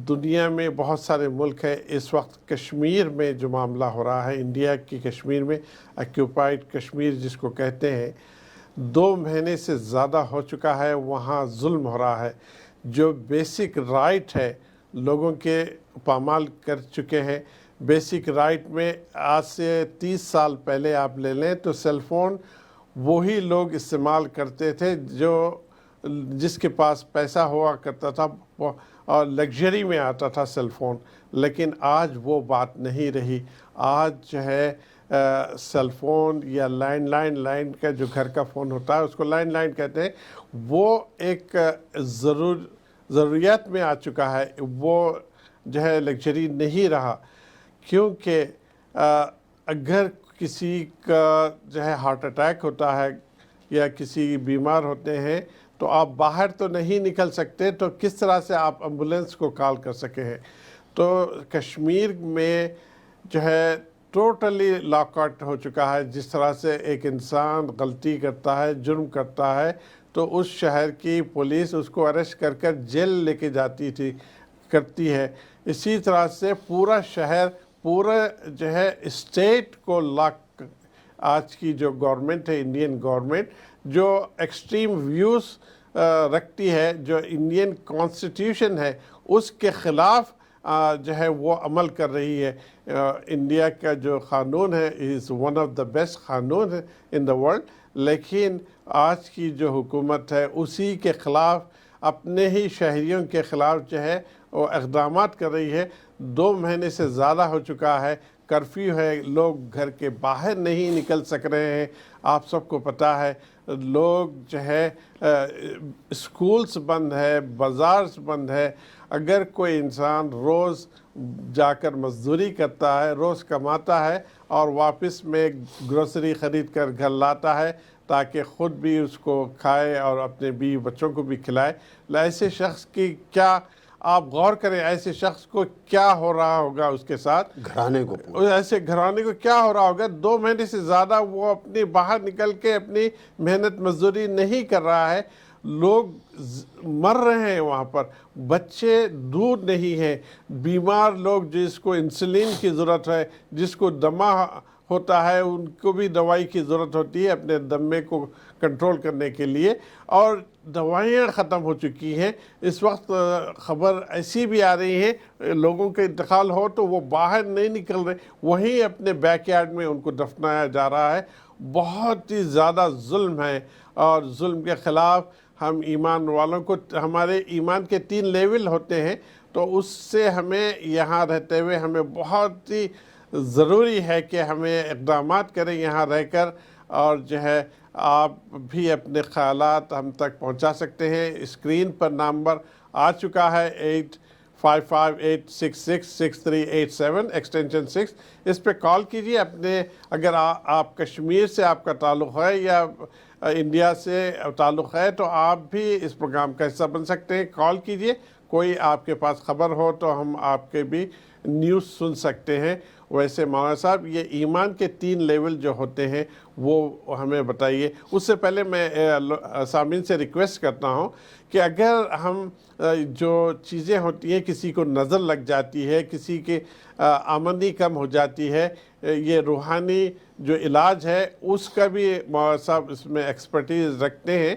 Speaker 1: دنیا میں بہت سارے ملک ہیں، اس وقت کشمیر میں جو معاملہ ہو رہا ہے، انڈیا کی کشمیر میں آکیوپائڈ کشمیر جس کو کہتے ہیں، 2 مہینے سے زیادہ ہو چکا ہے، وہاں ظلم ہو رہا ہے، جو بیسک رائٹ ہے لوگوں کے پامال کر چکے ہیں۔ بیسک رائٹ میں آج سے 30 سال پہلے آپ لے لیں تو سیل فون وہی لوگ استعمال کرتے تھے جس کے پاس پیسہ ہوا کرتا تھا اور لگژری میں آتا تھا سیل فون، لیکن آج وہ بات نہیں رہی۔ آج جو ہے سیل فون یا لائن کا جو گھر کا فون ہوتا ہے اس کو لائن کہتے ہیں، وہ ایک ضروریات میں آ چکا ہے، وہ جو ہے لگژری نہیں رہا، کیونکہ اگر کسی کا جو ہے ہارٹ اٹیک ہوتا ہے یا کسی بیمار ہوتے ہیں تو آپ باہر تو نہیں نکل سکتے، تو کس طرح سے آپ ایمبولینس کو کال کر سکے ہیں؟ تو کشمیر میں جو ہے ٹوٹلی لاک آؤٹ ہو چکا ہے. جس طرح سے ایک انسان غلطی کرتا ہے، جرم کرتا ہے، تو اس شہر کی پولیس اس کو اریسٹ کر جیل لے کے کرتی ہے. اسی طرح سے پورا شہر، پورا جو ہے اسٹیٹ کو لاک، آج کی جو گورنمنٹ ہے، انڈین گورنمنٹ، جو ایکسٹریم ویوز رکھتی ہے، جو انڈین کانسٹیٹیوشن ہے اس کے خلاف جو ہے وہ عمل کر رہی ہے. انڈیا کا جو قانون ہے is one of the best قانون ہے ان دا ورلڈ، لیکن آج کی جو حکومت ہے اسی کے خلاف، اپنے ہی شہریوں کے خلاف جو ہے وہ اقدامات کر رہی ہے. 2 مہینے سے زیادہ ہو چکا ہے، کرفیو ہے، لوگ گھر کے باہر نہیں نکل سک رہے ہیں. آپ سب کو پتہ ہے لوگ جو ہے اسکولز بند ہے، بازارز بند ہے. اگر کوئی انسان روز جا کر مزدوری کرتا ہے، روز کماتا ہے اور واپس میں گروسری خرید کر گھر لاتا ہے تاکہ خود بھی اس کو کھائے اور اپنے بیوی بچوں کو بھی کھلائے، ایسے شخص کی کیا آپ غور کریں، ایسے شخص کو کیا ہو رہا ہوگا اس کے ساتھ،
Speaker 2: گھرانے کو
Speaker 1: ایسے گھرانے کو کیا ہو رہا ہوگا. 2 مہینے سے زیادہ وہ اپنی باہر نکل کے اپنی محنت مزدوری نہیں کر رہا ہے. لوگ مر رہے ہیں وہاں پر، بچے دور نہیں ہیں، بیمار لوگ جس کو انسولین کی ضرورت ہے، جس کو دمہ ہوتا ہے، ان کو بھی دوائی کی ضرورت ہوتی ہے اپنے دمے کو کنٹرول کرنے کے لیے، اور دوائیاں ختم ہو چکی ہیں. اس وقت خبر ایسی بھی آ رہی ہے لوگوں کا انتقال ہو تو وہ باہر نہیں نکل رہے، وہیں اپنے بیک یارڈ میں ان کو دفنایا جا رہا ہے. بہت ہی زیادہ ظلم ہے، اور ظلم کے خلاف ہم ایمان والوں کو، ہمارے ایمان کے 3 لیول ہوتے ہیں، تو اس سے ہمیں یہاں رہتے ہوئے ہمیں بہت ہی ضروری ہے کہ ہمیں اقدامات کریں یہاں رہ کر. اور جو ہے آپ بھی اپنے خیالات ہم تک پہنچا سکتے ہیں. اسکرین پر نمبر آ چکا ہے 8558666387 ایکسٹینشن 6. اس پہ کال کیجئے. اپنے اگر آپ کشمیر سے آپ کا تعلق ہے یا انڈیا سے تعلق ہے تو آپ بھی اس پروگرام کا حصہ بن سکتے ہیں. کال کیجئے، کوئی آپ کے پاس خبر ہو تو ہم آپ کے بھی نیوز سن سکتے ہیں. ویسے مولانا صاحب یہ ایمان کے 3 لیول جو ہوتے ہیں وہ ہمیں بتائیے. اس سے پہلے میں سامعین سے ریکویسٹ کرتا ہوں کہ اگر ہم جو چیزیں ہوتی ہیں، کسی کو نظر لگ جاتی ہے، کسی کی آمدنی کم ہو جاتی ہے، یہ روحانی جو علاج ہے اس کا بھی مولانا صاحب اس میں ایکسپرٹیز رکھتے ہیں،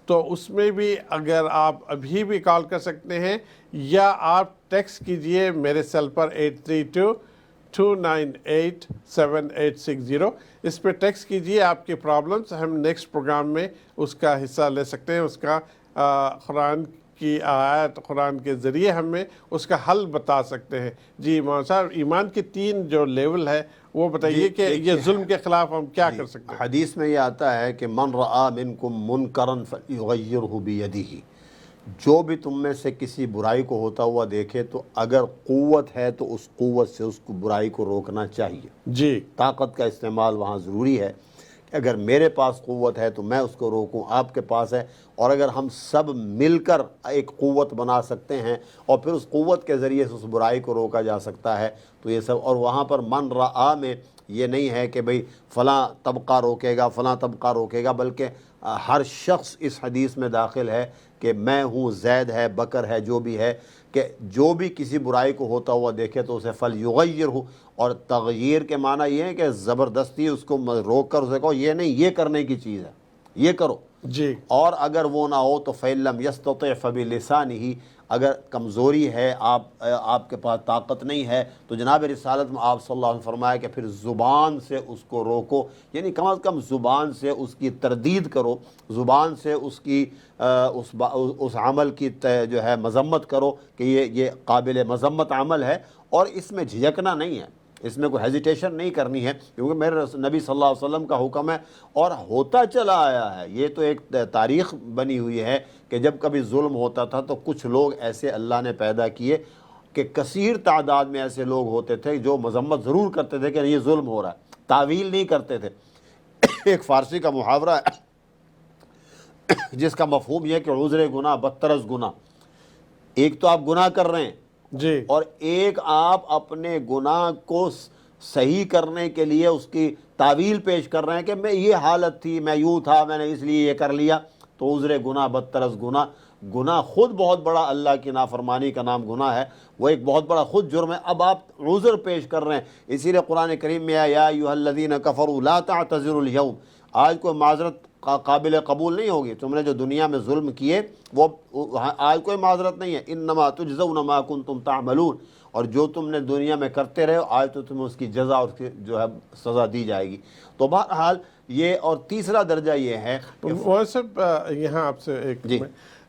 Speaker 1: تو اس میں بھی اگر آپ ابھی بھی کال کر سکتے ہیں یا آپ ٹیکسٹ کیجئے میرے سیل پر 832-298-7860. اس پہ ٹیکسٹ کیجئے آپ کی پرابلمز، ہم نیکسٹ پروگرام میں اس کا حصہ لے سکتے ہیں. اس کا قرآن کی آیات، قرآن کے ذریعے ہمیں اس کا حل بتا سکتے ہیں. جی مولانا صاحب، ایمان کے 3 جو لیول ہے وہ بتائیے کہ یہ ظلم کے خلاف ہم کیا کر سکتے ہیں.
Speaker 2: حدیث میں یہ آتا ہے کہ من رآ منکم منکرا فلیغیرہ بیدہ، جو بھی تم میں سے کسی برائی کو ہوتا ہوا دیکھے تو اگر قوت ہے تو اس قوت سے اس کو برائی کو روکنا چاہیے.
Speaker 1: جی،
Speaker 2: طاقت کا استعمال وہاں ضروری ہے کہ اگر میرے پاس قوت ہے تو میں اس کو روکوں، آپ کے پاس ہے، اور اگر ہم سب مل کر ایک قوت بنا سکتے ہیں اور پھر اس قوت کے ذریعے سے اس برائی کو روکا جا سکتا ہے تو یہ سب. اور وہاں پر من رآ میں یہ نہیں ہے کہ بھئی فلاں طبقہ روکے گا، فلاں طبقہ روکے گا، بلکہ ہر شخص اس حدیث میں داخل ہے کہ میں ہوں، زید ہے، بکر ہے، جو بھی ہے، کہ جو بھی کسی برائی کو ہوتا ہوا دیکھے تو اسے فلیغیرہ. اور تغییر کے معنی یہ ہے کہ زبردستی اس کو روک کر اسے کہو یہ نہیں، یہ کرنے کی چیز ہے، یہ کرو.
Speaker 1: جی،
Speaker 2: اور اگر وہ نہ ہو تو فَإِن لَّمْ يَسْتَطِعْ فَبِلِسَانِهِ، اگر کمزوری ہے، آپ کے پاس طاقت نہیں ہے تو جناب رسالت میں آپ صلی اللہ علیہ وسلم فرمایا کہ پھر زبان سے اس کو روکو، یعنی کم از کم زبان سے اس کی تردید کرو، زبان سے اس کی اس عمل کی جو ہے مذمت کرو کہ یہ قابل مذمت عمل ہے. اور اس میں جھجکنا نہیں ہے، اس میں کوئی ہیزیٹیشن نہیں کرنی ہے، کیونکہ میرے نبی صلی اللہ علیہ وسلم کا حکم ہے اور ہوتا چلا آیا ہے۔ یہ تو ایک تاریخ بنی ہوئی ہے کہ جب کبھی ظلم ہوتا تھا تو کچھ لوگ ایسے اللہ نے پیدا کیے کہ کثیر تعداد میں ایسے لوگ ہوتے تھے جو مذمت ضرور کرتے تھے کہ یہ ظلم ہو رہا ہے، تعویل نہیں کرتے تھے۔ ایک فارسی کا محاورہ ہے جس کا مفہوم یہ ہے کہ عذر گناہ بدتر از گناہ۔ ایک تو آپ گناہ کر رہے ہیں
Speaker 1: جی،
Speaker 2: اور ایک آپ اپنے گناہ کو صحیح کرنے کے لیے اس کی تعویل پیش کر رہے ہیں کہ میں یہ حالت تھی، میں یوں تھا، میں نے اس لیے یہ کر لیا۔ تو عذر گناہ بدتر از گناہ، گناہ خود بہت بڑا، اللہ کی نافرمانی کا نام گناہ ہے، وہ ایک بہت بڑا خود جرم ہے۔ اب آپ عذر پیش کر رہے ہیں، اسی لیے قرآن کریم میں یا ایھا الذین کفروا لا تعتذروا اليوم، آج کوئی معذرت قابل قبول نہیں ہوگی، تم نے جو دنیا میں ظلم کیے وہ آج کوئی معذرت نہیں ہے۔ انما تجزون ما کنتم تعملون، اور جو تم نے دنیا میں کرتے رہے آج تو تمہیں اس کی جزا اور اس کی جو ہے سزا دی جائے گی۔ تو بہرحال یہ، اور تیسرا درجہ یہ ہے کہ
Speaker 1: وہ سب یہاں آپ سے ایک
Speaker 2: جی،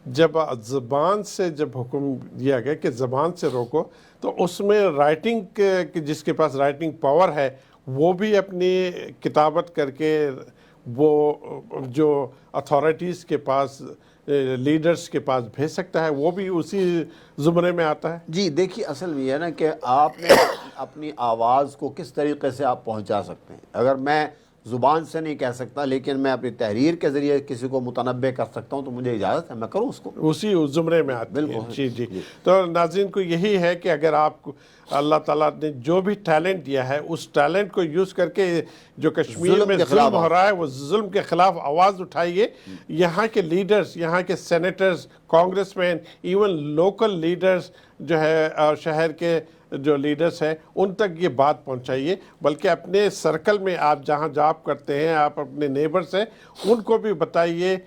Speaker 1: جب زبان سے جب حکم دیا گیا کہ زبان سے روکو، تو اس میں رائٹنگ جس کے پاس رائٹنگ پاور ہے وہ بھی اپنی کتابت کر کے وہ جو اتھارٹیز کے پاس، لیڈرز کے پاس بھیج سکتا ہے، وہ بھی اسی زمرے میں آتا ہے۔
Speaker 2: جی دیکھیے، اصل یہ ہے نا کہ آپ نے اپنی آواز کو کس طریقے سے آپ پہنچا سکتے ہیں۔ اگر میں زبان سے نہیں کہہ سکتا لیکن میں اپنی تحریر کے ذریعے کسی کو متنبع کر سکتا ہوں تو مجھے اجازت ہے، میں کروں اس کو،
Speaker 1: اسی زمرے میں آتی ہے۔
Speaker 2: بالکل۔
Speaker 1: جی جی، تو ناظرین کو یہی ہے کہ اگر آپ کو اللہ تعالیٰ نے جو بھی ٹیلنٹ دیا ہے اس ٹیلنٹ کو یوز کر کے جو کشمیر
Speaker 2: ظلم
Speaker 1: میں
Speaker 2: کے خلاف
Speaker 1: ظلم ہو رہا ہے وہ ظلم کے خلاف آواز اٹھائیے۔ یہاں کے لیڈرز، یہاں کے سینیٹرز، کانگریس مین، ایون لوکل لیڈرز جو ہے اور شہر کے جو لیڈرز ہیں ان تک یہ بات پہنچائیے، بلکہ اپنے سرکل میں آپ جہاں جاب کرتے ہیں، آپ اپنے نیبرز ہیں ان کو بھی بتائیے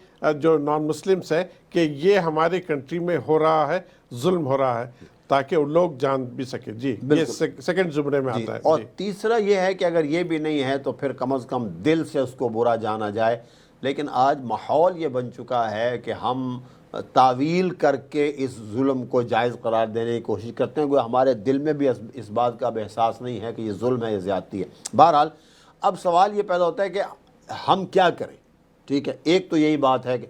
Speaker 1: جو نان مسلمس ہیں کہ یہ ہماری کنٹری میں ہو رہا ہے، ظلم ہو رہا ہے، تاکہ وہ لوگ جان بھی سکیں۔ جی، یہ سیکنڈ زمرے میں آتا ہے۔
Speaker 2: اور تیسرا یہ ہے کہ اگر یہ بھی نہیں ہے تو پھر کم از کم دل سے اس کو برا جانا جائے۔ لیکن آج ماحول یہ بن چکا ہے کہ ہم تعویل کر کے اس ظلم کو جائز قرار دینے کی کوشش کرتے ہیں، کوئی ہمارے دل میں بھی اس بات کا احساس نہیں ہے کہ یہ ظلم ہے، یہ زیادتی ہے۔ بہرحال اب سوال یہ پیدا ہوتا ہے کہ ہم کیا کریں، ٹھیک ہے؟ ایک تو یہی بات ہے کہ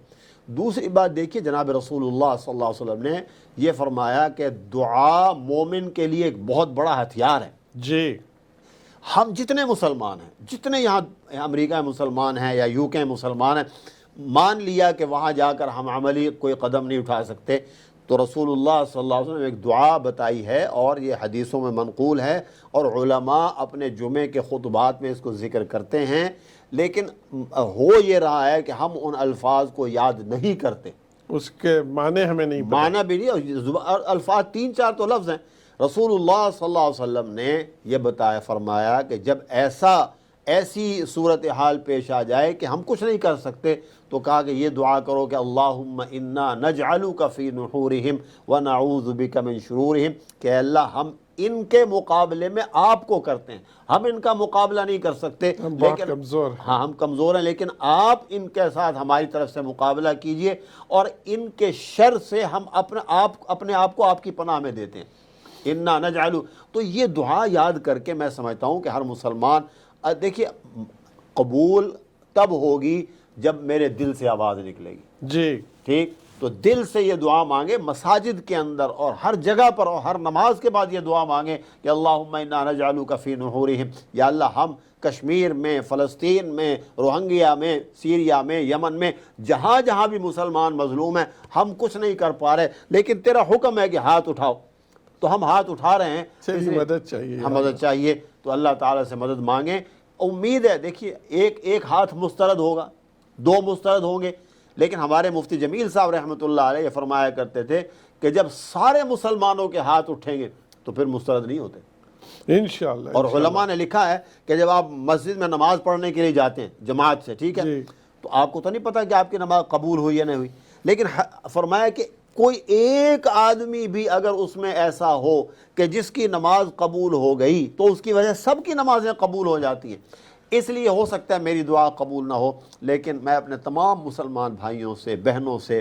Speaker 2: دوسری بات دیکھیے، جناب رسول اللہ صلی اللہ علیہ وسلم نے یہ فرمایا کہ دعا مومن کے لیے ایک بہت بڑا ہتھیار ہے۔
Speaker 1: جی،
Speaker 2: ہم جتنے مسلمان ہیں، جتنے یہاں امریکہ میں مسلمان ہیں یا یو کے مسلمان ہیں، مان لیا کہ وہاں جا کر ہم عملی کوئی قدم نہیں اٹھا سکتے، تو رسول اللہ صلی اللہ علیہ وسلم نے ایک دعا بتائی ہے اور یہ حدیثوں میں منقول ہے، اور علماء اپنے جمعے کے خطبات میں اس کو ذکر کرتے ہیں، لیکن ہو یہ رہا ہے کہ ہم ان الفاظ کو یاد نہیں کرتے،
Speaker 1: اس کے معنی ہمیں نہیں پتہ۔
Speaker 2: معنی بھی نہیں، الفاظ 3-4 تو لفظ ہیں۔ رسول اللہ صلی اللہ علیہ وسلم نے یہ بتایا، فرمایا کہ جب ایسی صورتحال پیش آ جائے کہ ہم کچھ نہیں کر سکتے تو کہا کہ یہ دعا کرو کہ اللہم انا نجعلک فی نحورہم ونعوذ بک من شرورہم، کہ اللہ ہم ان کے مقابلے میں آپ کو کرتے ہیں، ہم ان کا مقابلہ نہیں کر سکتے،
Speaker 1: ہم بہت کمزور ہیں۔
Speaker 2: ہاں ہم کمزور ہیں، لیکن آپ ان کے ساتھ ہماری طرف سے مقابلہ کیجئے، اور ان کے شر سے ہم اپنے آپ کو آپ کی پناہ میں دیتے ہیں۔ انا نجعلو، تو یہ دعا یاد کر کے میں سمجھتا ہوں کہ ہر مسلمان، دیکھیے قبول تب ہوگی جب میرے دل سے آواز نکلے گی،
Speaker 1: جی،
Speaker 2: ٹھیک؟ تو دل سے یہ دعا مانگے، مساجد کے اندر اور ہر جگہ پر اور ہر نماز کے بعد یہ دعا مانگے کہ اللہم انا نجعلک فی نحورہم، یا اللہ ہم کشمیر میں، فلسطین میں، روہنگیا میں، سیریا میں، یمن میں، جہاں جہاں بھی مسلمان مظلوم ہیں، ہم کچھ نہیں کر پا رہے لیکن تیرا حکم ہے کہ ہاتھ اٹھاؤ، تو ہم ہاتھ اٹھا رہے ہیں،
Speaker 1: صرف مدد چاہیے،
Speaker 2: ہم مدد چاہیے، تو اللہ تعالیٰ سے مدد مانگیں۔ امید ہے، دیکھیے ایک ہاتھ مسترد ہوگا، 2 مسترد ہوں گے، لیکن ہمارے مفتی جمیل صاحب رحمۃ اللہ علیہ یہ فرمایا کرتے تھے کہ جب سارے مسلمانوں کے ہاتھ اٹھیں گے تو پھر مسترد نہیں ہوتے۔
Speaker 1: انشاءاللہ۔
Speaker 2: اور علماء نے لکھا ہے کہ جب آپ مسجد میں نماز پڑھنے کے لیے جاتے ہیں جماعت سے، ٹھیک ہے، تو آپ کو تو نہیں پتا کہ آپ کی نماز قبول ہوئی یا نہیں ہوئی، لیکن فرمایا کہ کوئی ایک آدمی بھی اگر اس میں ایسا ہو کہ جس کی نماز قبول ہو گئی تو اس کی وجہ سب کی نمازیں قبول ہو جاتی ہیں۔ اس لیے ہو سکتا ہے میری دعا قبول نہ ہو، لیکن میں اپنے تمام مسلمان بھائیوں سے، بہنوں سے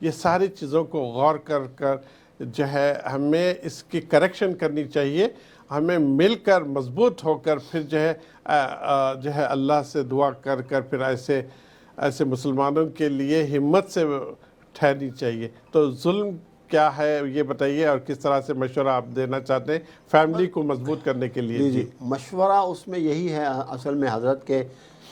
Speaker 1: یہ ساری چیزوں کو غور کر جو ہے ہمیں اس کی کریکشن کرنی چاہیے. ہمیں مل کر مضبوط ہو کر پھر جو ہے اللہ سے دعا کر پھر ایسے مسلمانوں کے لیے ہمت سے ٹھہرنی چاہیے. تو ظلم کیا ہے یہ بتائیے، اور کس طرح سے مشورہ آپ دینا چاہتے ہیں فیملی کو مضبوط کرنے کے لیے؟
Speaker 2: جی مشورہ اس میں یہی ہے اصل میں حضرت کہ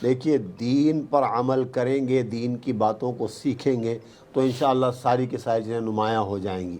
Speaker 2: دیکھیے دین پر عمل کریں گے، دین کی باتوں کو سیکھیں گے تو انشاءاللہ ساری کی ساری چیزیں نمایاں ہو جائیں گی.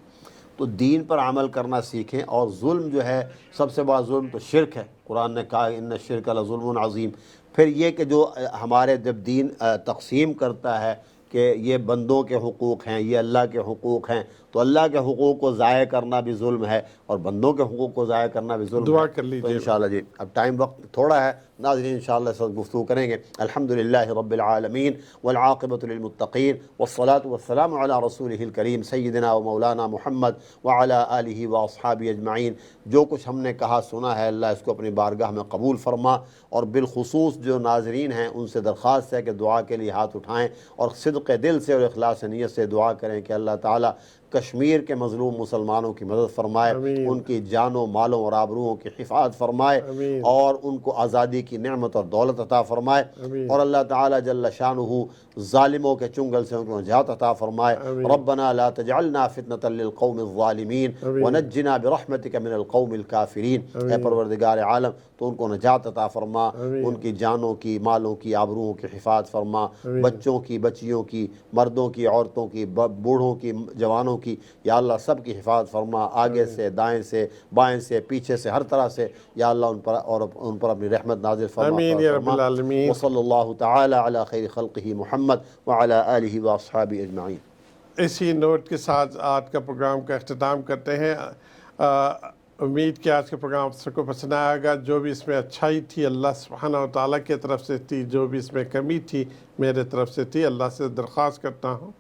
Speaker 2: تو دین پر عمل کرنا سیکھیں. اور ظلم جو ہے سب سے بڑا ظلم تو شرک ہے. قرآن نے کہا ان الشرک لظلم عظیم. پھر یہ کہ جو ہمارے جب دین تقسیم کرتا ہے کہ یہ بندوں کے حقوق ہیں، یہ اللہ کے حقوق ہیں، تو اللہ کے حقوق کو ضائع کرنا بھی ظلم ہے اور بندوں کے حقوق کو ضائع کرنا بھی ظلم ہے.
Speaker 1: دعا کر
Speaker 2: تو
Speaker 1: لیجیے.
Speaker 2: انشاءاللہ جی اب ٹائم وقت تھوڑا ہے ناظرین، انشاءاللہ اس وقت گفتگو کریں گے. الحمدللہ رب العالمین والعاقبۃ للمتقین والصلاة والسلام علی رسولہ الکریم سیدنا و مولانا محمد وعلی آلہ واصحابہ اجمعین. جو کچھ ہم نے کہا سنا ہے اللہ اس کو اپنی بارگاہ میں قبول فرما. اور بالخصوص جو ناظرین ہیں ان سے درخواست ہے کہ دعا کے لیے ہاتھ اٹھائیں اور صدق دل سے اور اخلاص نیت سے دعا کریں کہ اللہ تعالیٰ کشمیر کے مظلوم مسلمانوں کی مدد فرمائے، ان کی جانوں مالوں اور آبروؤں کی حفاظت فرمائے اور ان کو آزادی کی نعمت اور دولت عطا فرمائے. اور اللہ تعالیٰ جل شانہ ظالموں کے چنگل سے ان کو نجات عطا فرمائے. ربنا لا تجعلنا فتنة للقوم الظالمین ونجنا برحمتک من القوم الکافرین. اے پروردگار عالم تو ان کو نجات عطا فرما، ان کی جانوں کی مالوں کی آبروؤں کی حفاظت فرما، بچوں کی بچیوں کی، مردوں کی عورتوں کی، بوڑھوں کی جوانوں کی، یا اللہ سب کی حفاظت فرما، آگے سے دائیں سے بائیں سے پیچھے سے ہر طرح سے یا اللہ ان پر اپنی رحمت نازل فرما.
Speaker 1: آمین یا رب العالمین.
Speaker 2: وصلی اللہ تعالی علی خیر خلقہ محمد وعلی آلہ واصحابہ اجمعین.
Speaker 1: اسی نوٹ کے ساتھ آج کا پروگرام کا اختتام کرتے ہیں. امید کہ آج کا پروگرام آپ سب کو پسند آئے گا. جو بھی اس میں اچھائی تھی اللہ سبحانہ و تعالیٰ کی طرف سے تھی، جو بھی اس میں کمی تھی میرے طرف سے تھی. اللہ سے درخواست کرتا ہوں،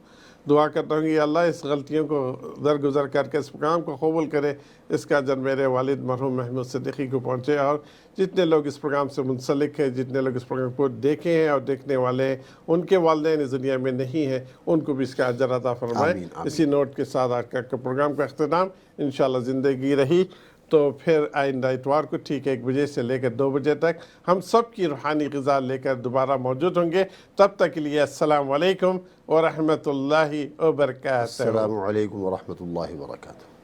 Speaker 1: دعا کرتا ہوں کہ اللہ اس غلطیوں کو درگزر کر کے اس پروگرام کو قبول کرے. اس کا اجر میرے والد مرحوم محمود صدیقی کو پہنچے، اور جتنے لوگ اس پروگرام سے منسلک ہیں، جتنے لوگ اس پروگرام کو دیکھے ہیں اور دیکھنے والے ہیں، ان کے والدین اس دنیا میں نہیں ہیں، ان کو بھی اس کا اجر عطا فرمائے.
Speaker 2: آمین آمین.
Speaker 1: اسی نوٹ کے ساتھ آج کا پروگرام کا اختتام. انشاءاللہ زندگی رہی تو پھر آئندہ اتوار کو ٹھیک 1 بجے سے لے کر 2 بجے تک ہم سب کی روحانی غذا لے کر دوبارہ موجود ہوں گے. تب تک کے لیے السلام علیکم ورحمۃ اللہ وبرکاتہ.
Speaker 2: السلام علیکم ورحمۃ اللہ وبرکاتہ.